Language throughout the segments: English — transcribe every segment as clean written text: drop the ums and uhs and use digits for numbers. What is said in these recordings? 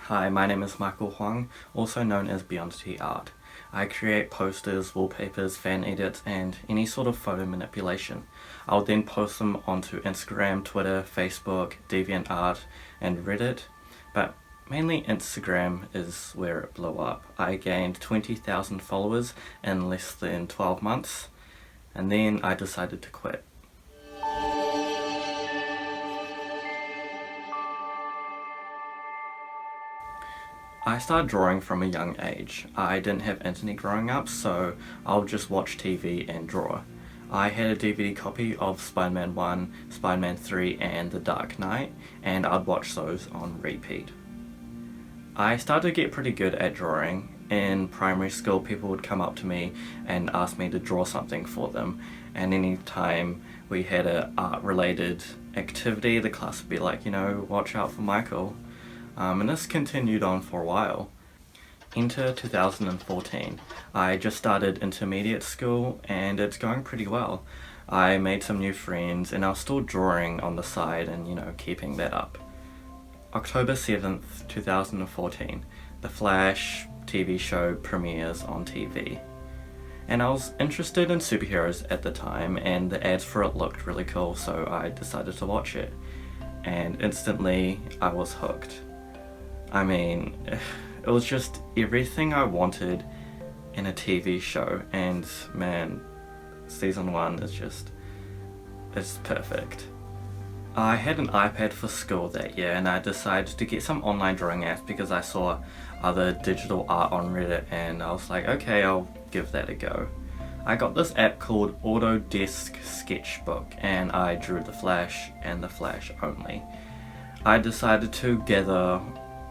Hi, my name is Michael Huang, also known as BeyondityArt. I create posters, wallpapers, fan edits, and any sort of photo manipulation. I'll then post them onto Instagram, Twitter, Facebook, DeviantArt, and Reddit, but mainly Instagram is where it blew up. I gained 20,000 followers in less than 12 months, and then I decided to quit. I started drawing from a young age. I didn't have internet growing up, so I'll just watch TV and draw. I had a DVD copy of Spider-Man 1, Spider-Man 3 and The Dark Knight, and I'd watch those on repeat. I started to get pretty good at drawing. In primary school, people would come up to me and ask me to draw something for them, and any time we had a art-related activity, the class would be like, watch out for Michael. And this continued on for a while. Enter 2014. I just started intermediate school and it's going pretty well. I made some new friends and I was still drawing on the side and keeping that up. October 7th, 2014, The Flash TV show premieres on TV. And I was interested in superheroes at the time and the ads for it looked really cool, so I decided to watch it. And instantly I was hooked. I mean, it was just everything I wanted in a TV show, and man, season 1 it's perfect. I had an iPad for school that year and I decided to get some online drawing apps because I saw other digital art on Reddit and I was like, okay, I'll give that a go. I got this app called Autodesk Sketchbook and I drew the Flash and the Flash only. I decided to gather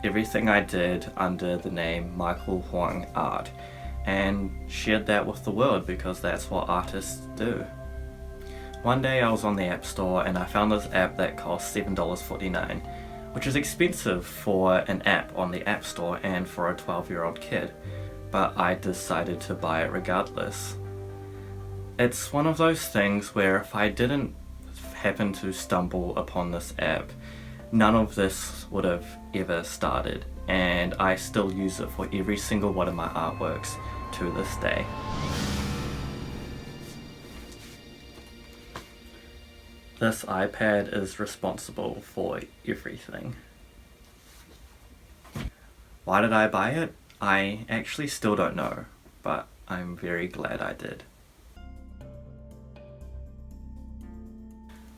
everything I did under the name Michael Huang Art and shared that with the world because that's what artists do. One day I was on the App Store and I found this app that cost $7.49, which is expensive for an app on the App Store and for a 12-year-old kid, but I decided to buy it regardless. It's one of those things where if I didn't happen to stumble upon this app, none of this would have ever started, and I still use it for every single one of my artworks to this day. This iPad is responsible for everything. Why did I buy it? I actually still don't know, but I'm very glad I did.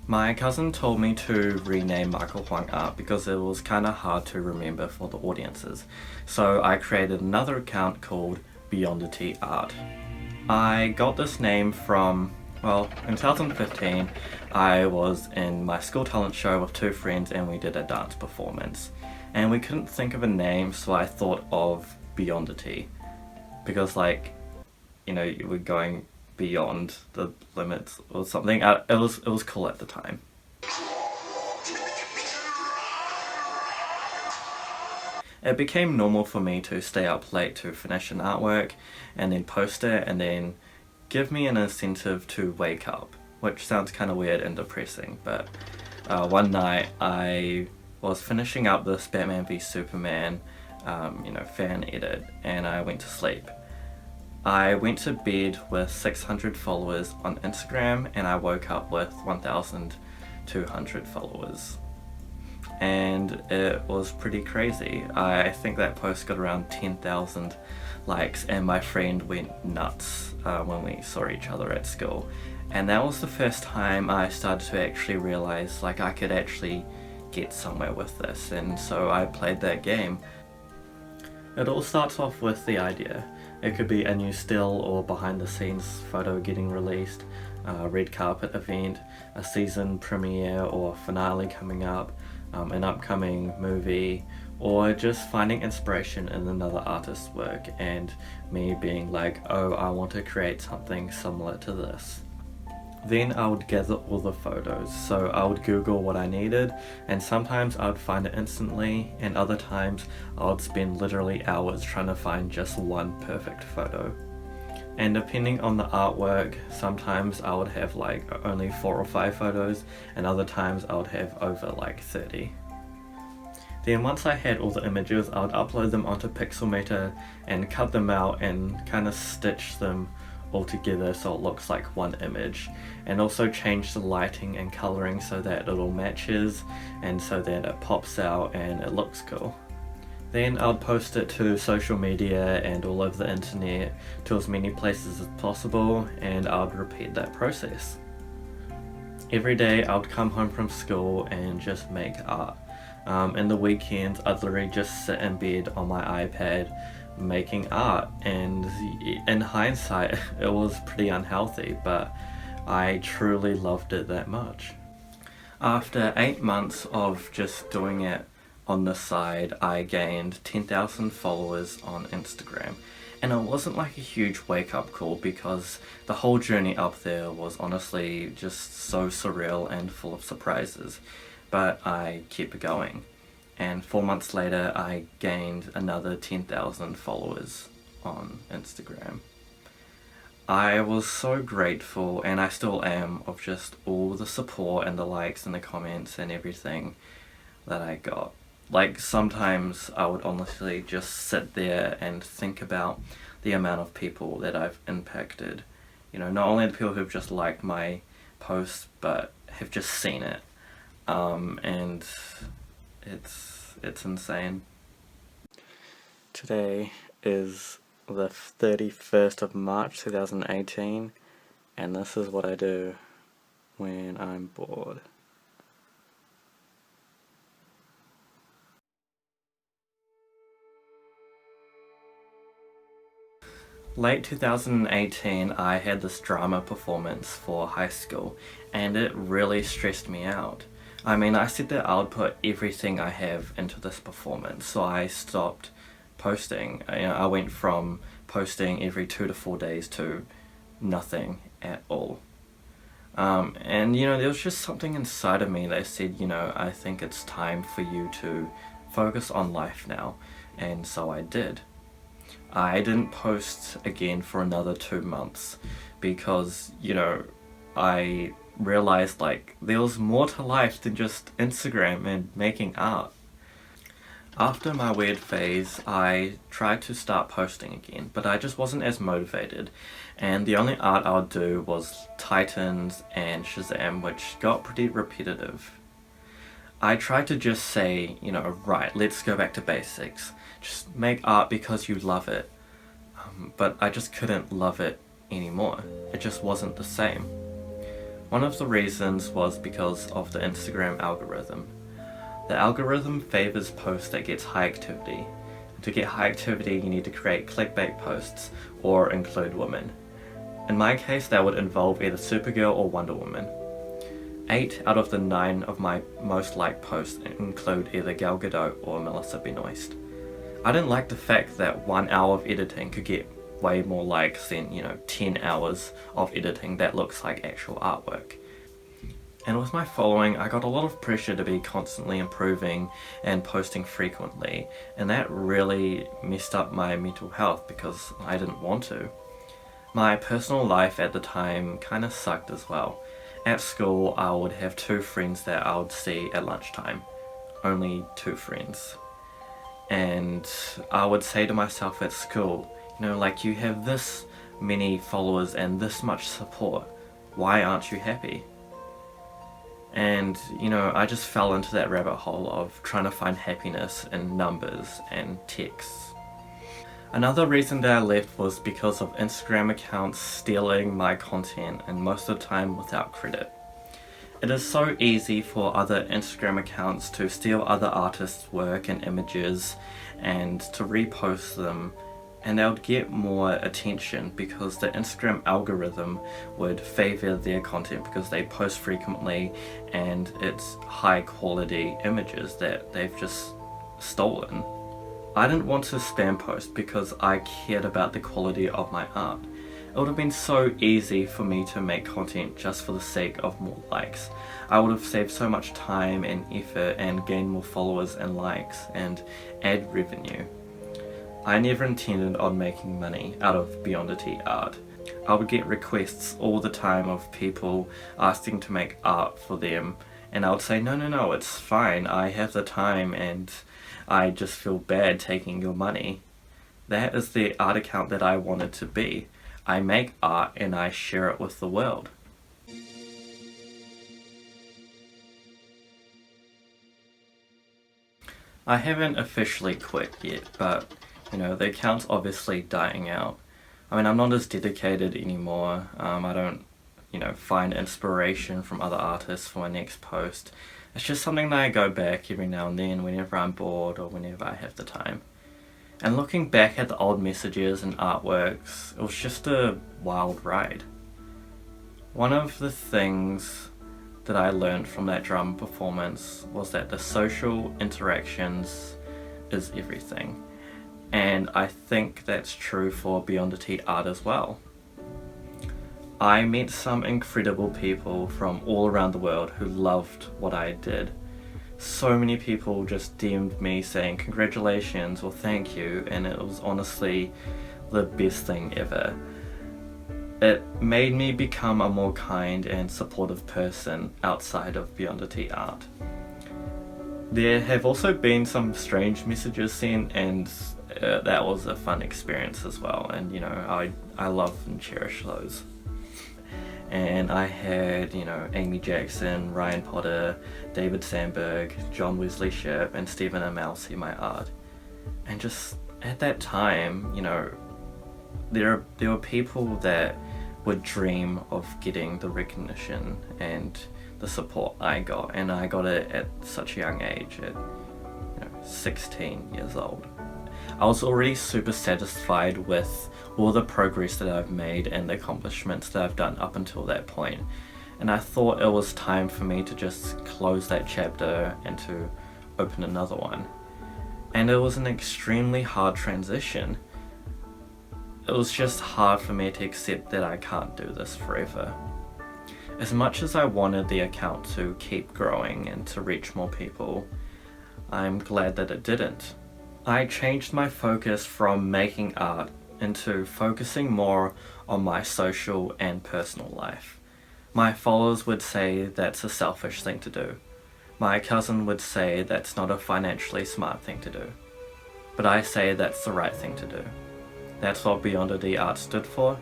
My cousin told me to rename Michael Huang Art because it was kinda hard to remember for the audiences, so I created another account called BeyondityArt. I got this name from, in 2015 I was in my school talent show with 2 friends and we did a dance performance. And we couldn't think of a name, so I thought of Beyondity. Because we're going beyond the limits or something. It was cool at the time. It became normal for me to stay up late to finish an artwork and then post it and then give me an incentive to wake up, which sounds kind of weird and depressing, but one night I was finishing up this Batman v Superman fan edit and I went to sleep. I went to bed with 600 followers on Instagram and I woke up with 1,200 followers. And it was pretty crazy. I think that post got around 10,000 likes and my friend went nuts when we saw each other at school. And that was the first time I started to actually realize I could actually get somewhere with this, and so I played that game. It all starts off with the idea. It could be a new still or behind the scenes photo getting released, a red carpet event, a season premiere or finale coming up, an upcoming movie, or just finding inspiration in another artist's work and me being like, oh, I want to create something similar to this. Then I would gather all the photos, so I would Google what I needed, and sometimes I would find it instantly, and other times I would spend literally hours trying to find just one perfect photo. And depending on the artwork, sometimes I would have only 4 or 5 photos, and other times I would have over 30. Then once I had all the images, I would upload them onto Pixelmator and cut them out and kind of stitch them all together so it looks like one image, and also change the lighting and colouring so that it all matches and so that it pops out and it looks cool. Then I'll post it to social media and all over the internet, to as many places as possible, and I'll repeat that process. Every day I would come home from school and just make art. In the weekends I'd literally just sit in bed on my iPad making art, and in hindsight it was pretty unhealthy, but I truly loved it that much. After 8 months of just doing it on the side, I gained 10,000 followers on Instagram, and it wasn't like a huge wake-up call because the whole journey up there was honestly just so surreal and full of surprises, but I kept going. And 4 months later I gained another 10,000 followers on Instagram. I was so grateful, and I still am, of just all the support and the likes and the comments and everything that I got. Like, sometimes I would honestly just sit there and think about the amount of people that I've impacted. You know, not only the people who've just liked my post, but have just seen it. And it's insane. Today is the 31st of March 2018, and this is what I do when I'm bored. Late 2018 I had this drama performance for high school, and it really stressed me out. I mean, I said that I would put everything I have into this performance, so I stopped posting. I went from posting every 2 to 4 days to nothing at all. And you know, there was just something inside of me that said, you know, I think it's time for you to focus on life now, and so I did. I didn't post again for another 2 months because, you know, I realized like there was more to life than just Instagram and making art. After my weird phase, I tried to start posting again, but I just wasn't as motivated, and the only art I would do was Titans and Shazam, which got pretty repetitive. I tried to just say, you know, right, let's go back to basics. Just make art because you love it. But I just couldn't love it anymore. It just wasn't the same. One of the reasons was because of the Instagram algorithm. The algorithm favors posts that gets high activity. To get high activity, you need to create clickbait posts or include women. In my case, that would involve either Supergirl or Wonder Woman. 8 out of the 9 of my most liked posts include either Gal Gadot or Melissa Benoist. I didn't like the fact that 1 hour of editing could get way more likes than, you know, 10 hours of editing that looks like actual artwork. And with my following, I got a lot of pressure to be constantly improving and posting frequently, and that really messed up my mental health because I didn't want to. My personal life at the time kind of sucked as well. At school, I would have 2 friends that I would see at lunchtime. Only 2 friends. And I would say to myself at school, you know, like, you have this many followers and this much support, why aren't you happy? And, you know, I just fell into that rabbit hole of trying to find happiness in numbers and texts. Another reason that I left was because of Instagram accounts stealing my content, and most of the time without credit. It is so easy for other Instagram accounts to steal other artists' work and images and to repost them, and they would get more attention because the Instagram algorithm would favor their content because they post frequently and it's high quality images that they've just stolen. I didn't want to spam post because I cared about the quality of my art. It would have been so easy for me to make content just for the sake of more likes. I would have saved so much time and effort and gained more followers and likes and ad revenue. I never intended on making money out of BeyondityArt. I would get requests all the time of people asking to make art for them, And I would say, no, no, no, it's fine. I have the time and I just feel bad taking your money. That is the art account that I want it to be. I make art and I share it with the world. I haven't officially quit yet, but the account's obviously dying out. I mean, I'm not as dedicated anymore. I don't, find inspiration from other artists for my next post. It's just something that I go back every now and then whenever I'm bored or whenever I have the time. And looking back at the old messages and artworks, it was just a wild ride. One of the things that I learned from that drum performance was that the social interactions is everything. And I think that's true for BeyondityArt as well. I met some incredible people from all around the world who loved what I did. So many people just DM'd me saying congratulations or thank you, and it was honestly the best thing ever. It made me become a more kind and supportive person outside of BeyondityArt. There have also been some strange messages sent, and that was a fun experience as well, and I love and cherish those. And I had, Amy Jackson, Ryan Potter, David Sandberg, John Wesley Shipp, and Stephen Amell see my art. And just at that time, there were people that would dream of getting the recognition and the support I got, and I got it at such a young age, at 16 years old. I was already super satisfied with all the progress that I've made and the accomplishments that I've done up until that point, and I thought it was time for me to just close that chapter and to open another one. And it was an extremely hard transition. It was just hard for me to accept that I can't do this forever. As much as I wanted the account to keep growing and to reach more people, I'm glad that it didn't. I changed my focus from making art into focusing more on my social and personal life. My followers would say that's a selfish thing to do. My cousin would say that's not a financially smart thing to do. But I say that's the right thing to do. That's what BeyondityArt stood for,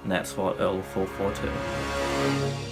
and that's what it'll fall for too.